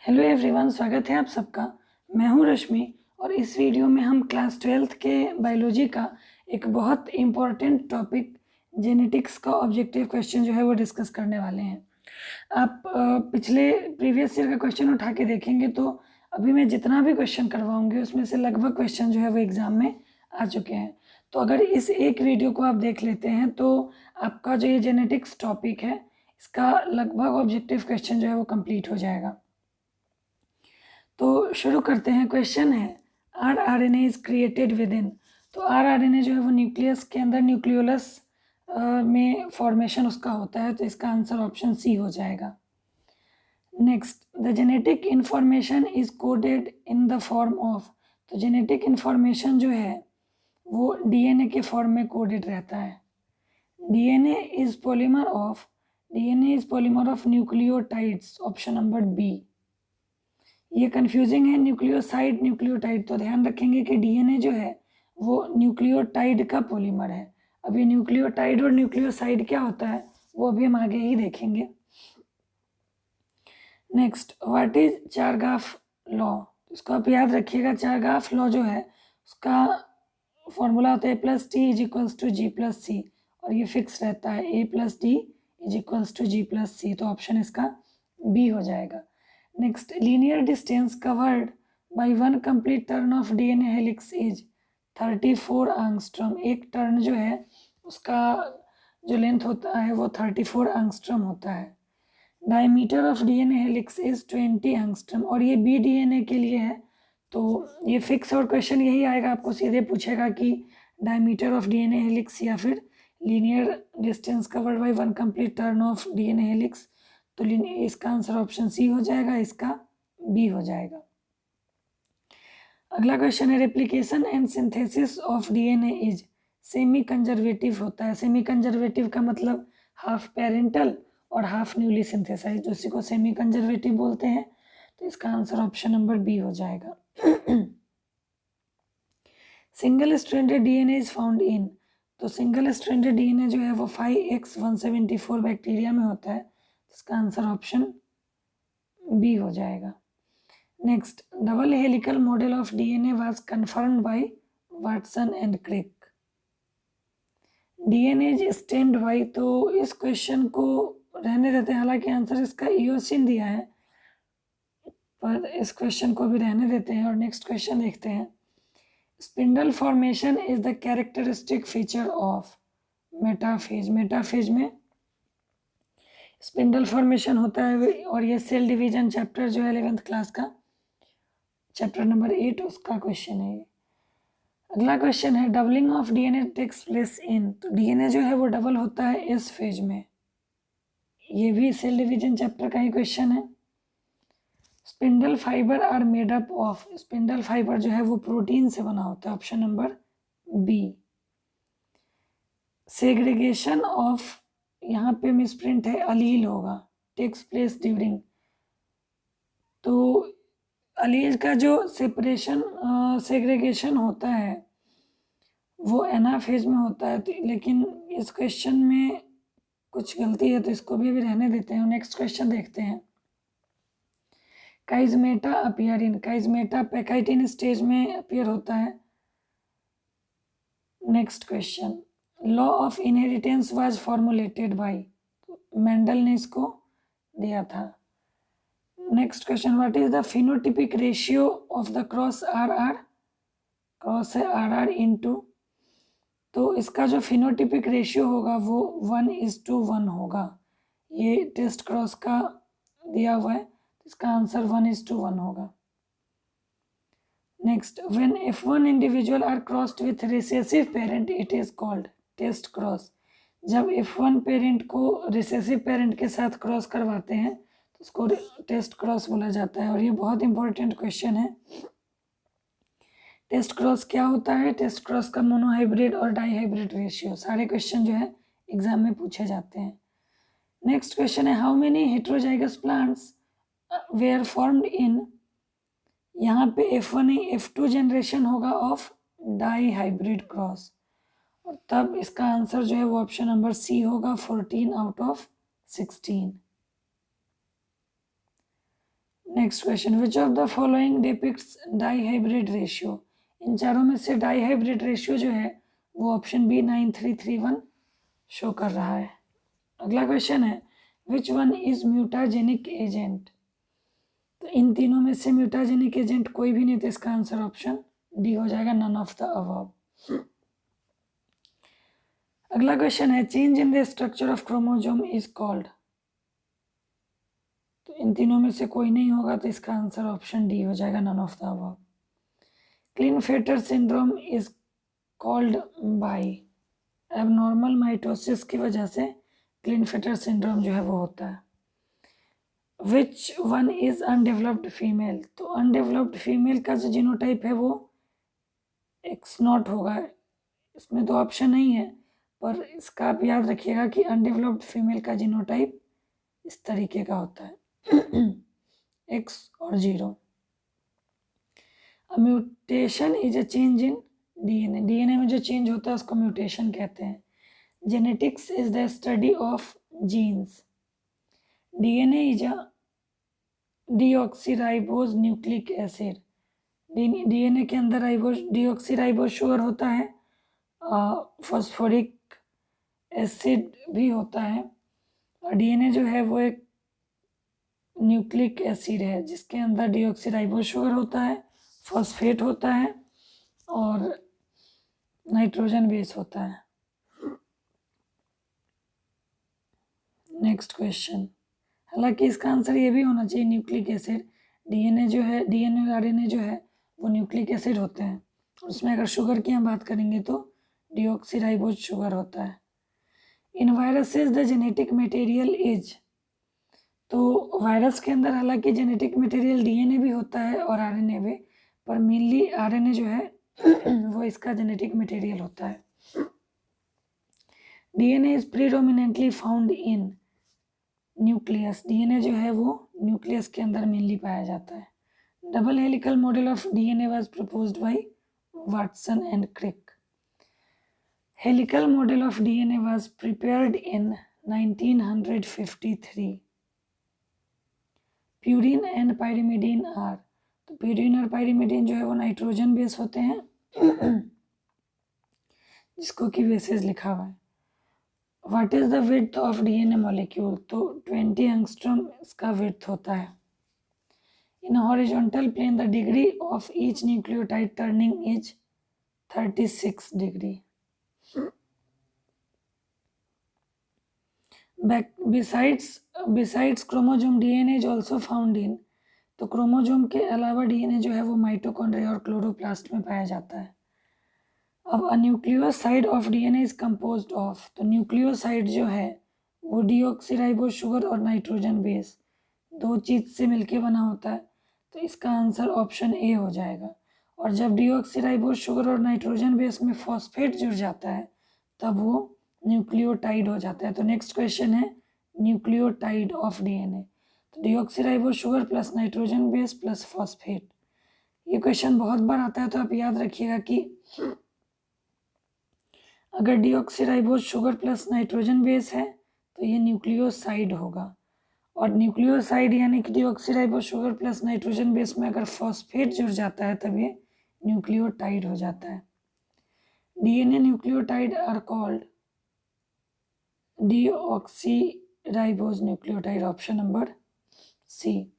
Hello everyone, स्वागत है आप सबका। मैं हूं रश्मि और इस वीडियो में हम क्लास 12th के बायोलॉजी का एक बहुत इम्पॉर्टेंट टॉपिक जेनेटिक्स का ऑब्जेक्टिव क्वेश्चन जो है वो डिस्कस करने वाले हैं। आप पिछले प्रीवियस ईयर का क्वेश्चन उठा के देखेंगे तो अभी मैं जितना भी क्वेश्चन करवाऊंगी उसमें से लगभग क्वेश्चन जो है वो एग्ज़ाम में आ चुके हैं। तो अगर इस एक वीडियो को आप देख लेते हैं तो आपका जो ये जेनेटिक्स टॉपिक है इसका लगभग ऑब्जेक्टिव क्वेश्चन जो है वो कंप्लीट हो जाएगा। तो शुरू करते हैं। क्वेश्चन है rRNA is created with in. तो आरआरएनए जो है वो न्यूक्लियस के अंदर न्यूक्लियोलस में फॉर्मेशन उसका होता है, तो इसका आंसर ऑप्शन सी हो जाएगा। Next, the genetic information is coded in the form of. तो जेनेटिक इंफॉर्मेशन जो है वो डीएनए के फॉर्म में कोडेड रहता है। DNA is polymer of nucleotides, option number B. ये कंफ्यूजिंग है, न्यूक्लियोसाइड न्यूक्लियोटाइड। तो ध्यान रखेंगे कि डीएनए जो है वो न्यूक्लियोटाइड का पॉलीमर है। अभी न्यूक्लियोटाइड और न्यूक्लियोसाइड क्या होता है वो अभी हम आगे ही देखेंगे। Next, what is चारगाफ law. इसको आप याद रखिएगा। चारगाफ लॉ जो है उसका फॉर्मूला होता है A+D=G+C, और ये फिक्स रहता है A+D=G+C। तो ऑप्शन इसका बी हो जाएगा। Next, linear distance covered by one complete turn off DNA helix is 34 angstrom. एक टर्न जो है उसका जो लेंथ होता है वो 34 एंगस्ट्रॉम होता है। Diameter of DNA helix is 20 angstrom, और ये बी डीएनए के लिए है। तो ये फिक्स और क्वेश्चन यही आएगा, आपको सीधे पूछेगा कि डायमीटर ऑफ डीएनए हेलिक्स या फिर linear distance covered by one complete turn off DNA helix. तो इसका आंसर ऑप्शन सी हो जाएगा, इसका बी हो जाएगा। अगला क्वेश्चन है replication and synthesis of DNA is semi conservative होता है। सेमी कंजर्वेटिव का मतलब हाफ पेरेंटल और हाफ न्यूली सिंथेसाइज, उसी को सेमी कंजर्वेटिव बोलते हैं। तो इसका आंसर ऑप्शन नंबर बी हो जाएगा। Single stranded DNA is found in. तो सिंगल स्ट्रैंडेड डीएनए जो है वो 5X174 बैक्टीरिया में होता है। इसका आंसर ऑप्शन बी हो जाएगा। Next, double helical model of DNA was confirmed by Watson and Crick. DNA is stand by. तो इस क्वेश्चन को रहने देते हैं, हालांकि आंसर इसका ईओसिन दिया है, पर इस क्वेश्चन को भी रहने देते हैं और नेक्स्ट क्वेश्चन देखते हैं। Spindle formation is the characteristic feature of metaphase. Metaphase में स्पिंडल फॉर्मेशन होता है, और ये सेल डिवीजन चैप्टर जो है 11th क्लास का चैप्टर नंबर 8 उसका क्वेश्चन है। अगला क्वेश्चन है doubling of DNA takes place in. तो डीएनए जो है वो डबल होता है इस फेज में। ये भी सेल डिवीजन चैप्टर का ही क्वेश्चन है। Spindle fibre are made up of. Spindle fibre जो है वो प्रोटीन से बना होता है, option number B. Segregation of, यहाँ पे मिसप्रिंट है, अलील होगा, टेक्स प्लेस ड्यूरिंग। तो अलील का जो सेपरेशन सेग्रीगेशन होता है वो एनाफेज में होता है। तो लेकिन इस क्वेश्चन में कुछ गलती है, तो इसको भी अभी रहने देते हैं। नेक्स्ट क्वेश्चन देखते हैं। Chiasmata appear in. Chiasmata pachytene stage में अपीयर होता है। Next question, law of inheritance was formulated by. Mendel ने इसको दिया था। Next question, what is the phenotypic ratio of the cross R. Cross है RR इंटू। तो इसका जो फिनोटिपिक रेशियो होगा वो 1:1 होगा। ये टेस्ट क्रॉस का दिया हुआ है, इसका आंसर 1:1 होगा। Next, when F1 individual are crossed with recessive parent it is called test cross. जब F1 पेरेंट को रिसेसिव पेरेंट के साथ क्रॉस करवाते हैं तो उसको टेस्ट क्रॉस बोला जाता है। और ये बहुत इंपॉर्टेंट क्वेश्चन है। टेस्ट क्रॉस क्या होता है? टेस्ट क्रॉस का मोनोहाइब्रिड और डाईहाइब्रिड रेशियो। सारे क्वेश्चन जो है एग्जाम में पूछे जाते हैं। नेक्स्ट क्वेश्चन है how many heterozygous plants were formed in. यहाँ पे F1 F2 जनरेशन होगा ऑफ डाईहाइब्रिड क्रॉस, और तब इसका आंसर जो है वो ऑप्शन नंबर सी होगा, 14 out of 16। Next question, which of the following depicts dihybrid ratio? इन चारों में से डाईहाइब्रिड रेशियो जो है वो ऑप्शन बी 9331 शो कर रहा है। अगला क्वेश्चन है, which one is mutagenic agent? तो इन तीनों में से म्यूटाजेनिक एजेंट कोई भी नहीं, तो इसका आंसर ऑप्शन डी हो जाएगा, नन ऑफ द अबव। अगला क्वेश्चन है, change in the structure of chromosome is called? तो इन तीनों में से कोई नहीं होगा, तो इसका आंसर ऑप्शन डी हो जाएगा, none of the above. Klinefelter syndrome is called by? Abnormal mitosis की वजह से क्लिनफेटर सिंड्रोम जो है वो होता है। Which one is undeveloped female? तो अनडेवलप्ड फीमेल का जो जीनोटाइप है वो एक्स नॉट होगा। इसमें तो ऑप्शन नहीं है, पर इसका आप याद रखिएगा कि अनडेवलप्ड फीमेल का जीनोटाइप इस तरीके का होता है, एक्स और 0। Mutation is a change in DNA. DNA में जो चेंज होता है उसको म्यूटेशन कहते हैं। Genetics is the study of genes. DNA is a deoxyribose nucleic acid. DNA के अंदर डीऑक्सीराइबोज शुगर होता है, फॉस्फोरिक एसिड भी होता है, और डीएनए जो है वो एक न्यूक्लिक एसिड है जिसके अंदर डीऑक्सीराइबोज शुगर होता है, फॉस्फेट होता है और नाइट्रोजन बेस होता है। नेक्स्ट क्वेश्चन, हालांकि इसका आंसर ये भी होना चाहिए न्यूक्लिक एसिड। डीएनए जो है, डीएनए और आरएनए जो है वो न्यूक्लिक एसिड होते हैं। उसमें अगर शुगर की हम बात करेंगे तो डीऑक्सीराइबोज शुगर होता है। In viruses the genetic material is? तो वायरस के अंदर हालांकि जेनेटिक मटेरियल डीएनए भी होता है और आरएनए भी, पर मेनली आरएनए जो है वो इसका जेनेटिक मटेरियल होता है। DNA is predominantly found in nucleus. DNA जो है वो न्यूक्लियस के अंदर मेनली पाया जाता है। Double helical model of DNA was proposed by Watson and Crick. Helical model of DNA was prepared in 1953। Purine and pyrimidine are? तो purine और पायरिमिडीन जो है वो नाइट्रोजन बेस होते हैं जिसको कि बेसिस लिखा हुआ है। What is the width of DNA molecule? तो 20 एंगस्ट्रॉम इसका विड्थ होता है। In horizontal plane the degree of each nucleotide turning is 36 degree. Besides chromosome, DNA is also found in? तो क्रोमोजोम के अलावा डीएनए जो है वो माइटोकॉन्ड्रिया और क्लोरोप्लास्ट में पाया जाता है। अब a nucleoside of DNA is composed of? तो न्यूक्लियोसाइड जो है वो डीऑक्सीराइबोज शुगर और नाइट्रोजन बेस, दो चीज से मिलके बना होता है, तो इसका आंसर ऑप्शन ए हो जाएगा। और जब डीऑक्सीराइबोज शुगर और नाइट्रोजन बेस में फॉस्फेट जुड़ जाता है तब वो न्यूक्लियोटाइड हो जाता है। तो नेक्स्ट क्वेश्चन है न्यूक्लियोटाइड ऑफ डीएनए। तो deoxyribose sugar plus nitrogen base plus phosphate. ये क्वेश्चन बहुत बार आता है, तो आप याद रखिएगा कि अगर deoxyribose sugar plus nitrogen base है तो ये न्यूक्लियोसाइड होगा, और न्यूक्लियोसाइड यानी कि deoxyribose sugar plus nitrogen base में अगर फॉस्फेट जुड़ जाता है तब ये न्यूक्लियोटाइड हो जाता है। DNA nucleotide are called deoxyribose nucleotide, option number C.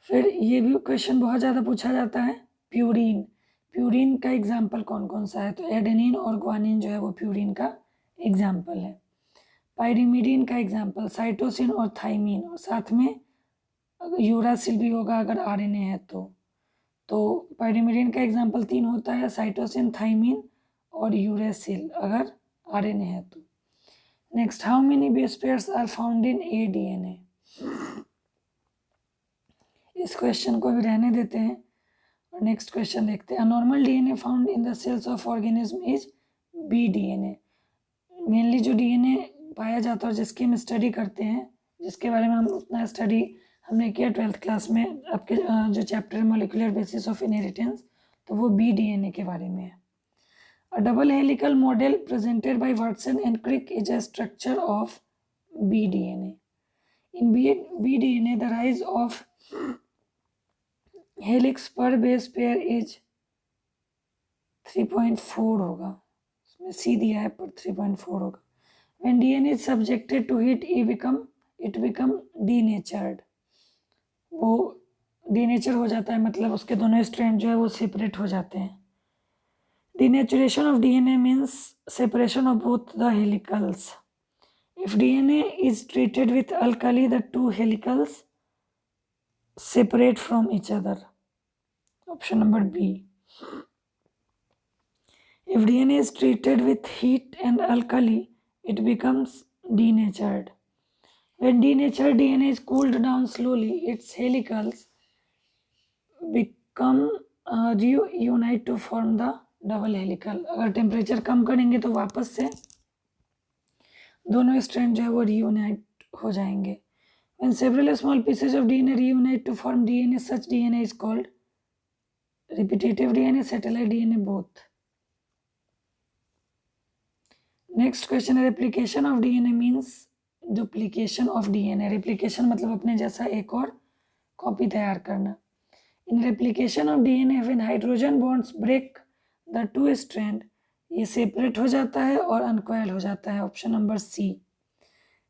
फिर ये भी क्वेश्चन बहुत ज़्यादा पूछा जाता है, प्यूरिन। प्यूरिन का एग्जाम्पल कौन कौन सा है? तो एडेनिन और ग्वानिन जो है वो प्यूरिन का एग्जाम्पल है। पायरिमिडीन का एग्जाम्पल साइटोसिन और थाइमिन, और साथ में यूरासिल भी होगा अगर आरएनए है तो पायरिमिडीन का एग्जाम्पल 3 होता है, साइटोसिन, थाइमिन और यूरासिल अगर आरएनए है तो। Next, how many base pairs are found in a DNA? इस क्वेश्चन को भी रहने देते हैं और नेक्स्ट क्वेश्चन देखते हैं। Normal DNA found in the cells of organism is B DNA. Mainly जो डीएनए पाया जाता है और जिसकी हम स्टडी करते हैं, जिसके बारे में हम उतना स्टडी हमने किया 12th क्लास में, आपके जो chapter molecular basis of inheritance, तो वो बी डीएनए के बारे में है। A double helical model presented by Watson and Crick is a structure of B DNA. In BDNA, the rise of helix per base pair is 3.4 होगा, इसमें C दिया है पर 3.4 होगा. When DNA is subjected to heat, it become denatured. वो denature हो जाता है, मतलब उसके दोनों स्ट्रैंड जो है वो सेपरेट हो जाते हैं. Denaturation of DNA means separation of both the helicals. If DNA is treated with alkali, the two helicals separate from each other. Option number B. If DNA is treated with heat and alkali, it becomes denatured. When denatured DNA is cooled down slowly, its helicals become reunite to form the double helical. अगर temperature कम करेंगे तो वापस से दोनों strand जो है वो reunite हो जाएंगे. When several small pieces of DNA reunite to form DNA, such DNA is called repetitive DNA, satellite DNA, both. Next question है, replication of DNA means duplication of DNA. replication मतलब अपने जैसा एक और कॉपी तैयार करना. In replication of DNA, when hydrogen bonds break the two strand, ये separate हो जाता है और अनकॉयल हो जाता है. Option number C.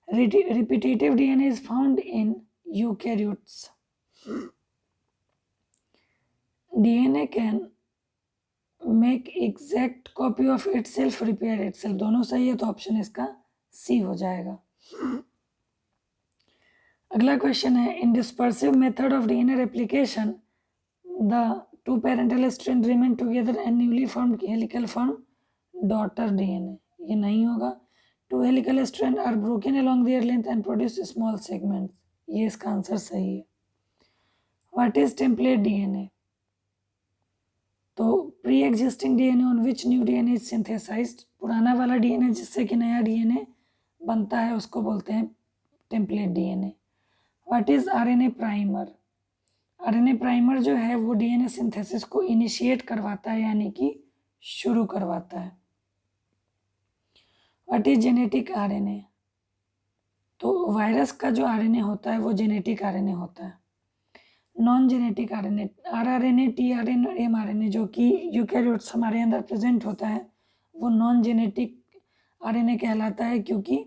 Repetitive DNA is found in eukaryotes. DNA can make exact copy of itself, repair itself. दोनों सही है तो ऑप्शन इसका सी हो जाएगा. अगला क्वेश्चन है, in dispersive method of DNA replication, the two parental strands remain together and newly formed helical form daughter DNA. ये नहीं होगा. Two helical strands are broken along their length and produce small segments. ये इसका answer सही है. What is template DNA? तो pre existing DNA on which new DNA is synthesized. पुराना वाला DNA जिससे कि नया DNA बनता है उसको बोलते हैं template DNA. What is RNA primer? RNA primer जो है वो DNA सिंथेसिस को इनिशिएट करवाता है, यानी कि शुरू करवाता है. What is genetic RNA? तो वायरस का जो RNA होता है वो जेनेटिक RNA होता है. Non genetic RNA, rRNA, tRNA और mRNA जो कि यूकैरियोट्स हमारे अंदर प्रेजेंट होता है वो नॉन जेनेटिक RNA कहलाता है, क्योंकि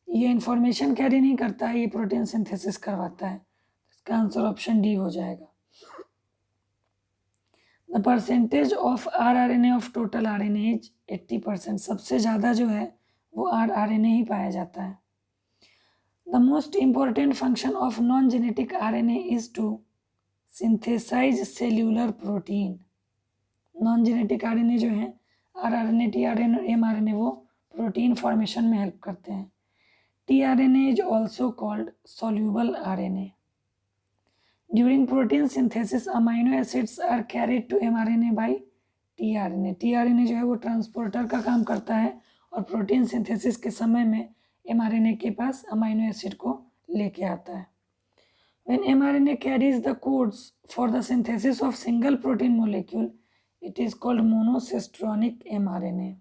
ये इंफॉर्मेशन कैरी नहीं करता है, ये प्रोटीन सिंथेसिस करवाता है. इसका आंसर ऑप्शन डी हो जाएगा. The percentage of rRNA of total RNA is 80%. सबसे ज़्यादा जो है वो rRNA ही पाया जाता है. The most important function of non genetic RNA is to synthesise cellular protein. Non genetic RNA जो है rRNA, tRNA और mRNA वो प्रोटीन फॉर्मेशन में हेल्प करते हैं. tRNA is also called soluble RNA. During protein synthesis, amino acids are carried to mRNA by tRNA. tRNA जो है वो ट्रांसपोर्टर का काम करता है और प्रोटीन सिंथेसिस के समय में mRNA के पास अमाइनो एसिड को लेके आता है. When mRNA carries the codes for the synthesis of single protein molecule, it is called monocistronic mRNA.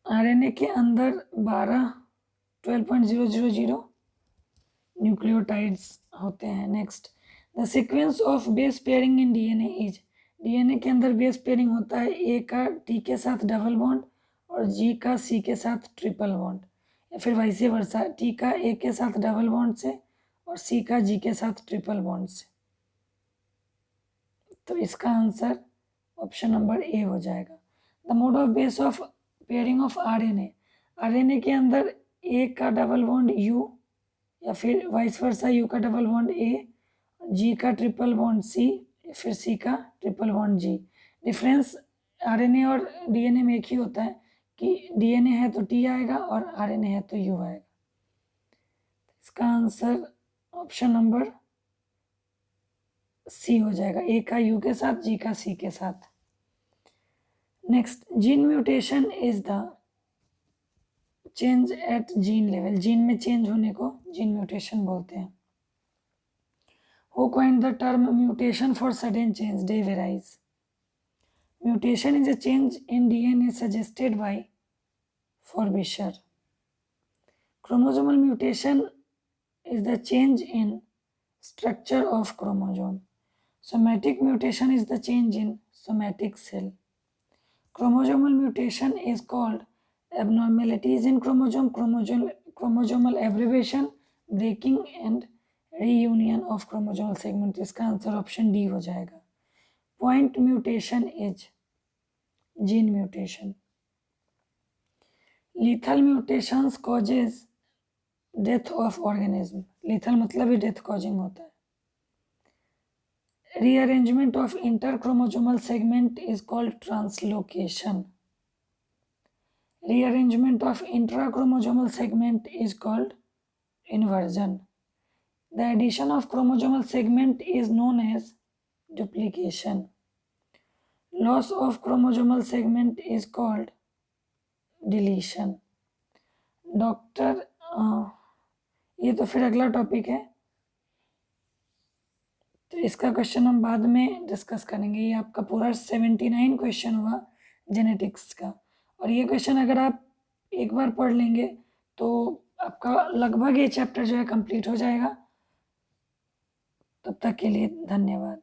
RNA के अंदर 12.000 न्यूक्लियोटाइड्स होते हैं. Next, the sequence of base pairing in DNA is. DNA के अंदर बेस पेयरिंग होता है A का T के साथ डबल बॉन्ड और G का C के साथ ट्रिपल बॉन्ड, या फिर वैसे वर्सा T का A के साथ डबल बॉन्ड से और C का G के साथ ट्रिपल बॉन्ड से. तो इसका आंसर ऑप्शन नंबर ए हो जाएगा. The mode of base of pairing of RNA के अंदर A का डबल बॉन्ड U या फिर वाइस वर्सा U का डबल बॉन्ड A, G का ट्रिपल बॉन्ड C या फिर C का triple bond G. Difference RNA और DNA में एक ही होता है कि DNA है तो T आएगा और RNA है तो U आएगा. इसका आंसर ऑप्शन नंबर सी हो जाएगा. A का U के साथ, G का C के साथ. Next, gene mutation is the change at gene level. Gene में चेंज होने को जीन म्यूटेशन बोलते हैं. Who coined the term mutation for sudden change? Day varies. Mutation is a change in DNA suggested by Frobisher. Chromosomal mutation is the change in structure of chromosome. Somatic mutation is the change in somatic cell. Chromosomal mutation is called abnormalities in chromosomal aberration, breaking and reunion of chromosomal segment. इसका answer option D हो जाएगा. Point mutation is gene mutation. Lethal mutations causes death of organism. Lethal मतलब ही death causing होता है. Rearrangement of interchromosomal segment is called translocation. Rearrangement of intrachromosomal segment is called inversion. The addition of chromosomal segment is known as duplication. Loss of chromosomal segment is called deletion. Doctor ये तो फिर अगला topic है, तो इसका question हम बाद में डिस्कस करेंगे. ये आपका पूरा 79 क्वेश्चन हुआ जेनेटिक्स का, और ये क्वेश्चन अगर आप एक बार पढ़ लेंगे तो आपका लगभग ये चैप्टर जो है कंप्लीट हो जाएगा. तब तक के लिए धन्यवाद.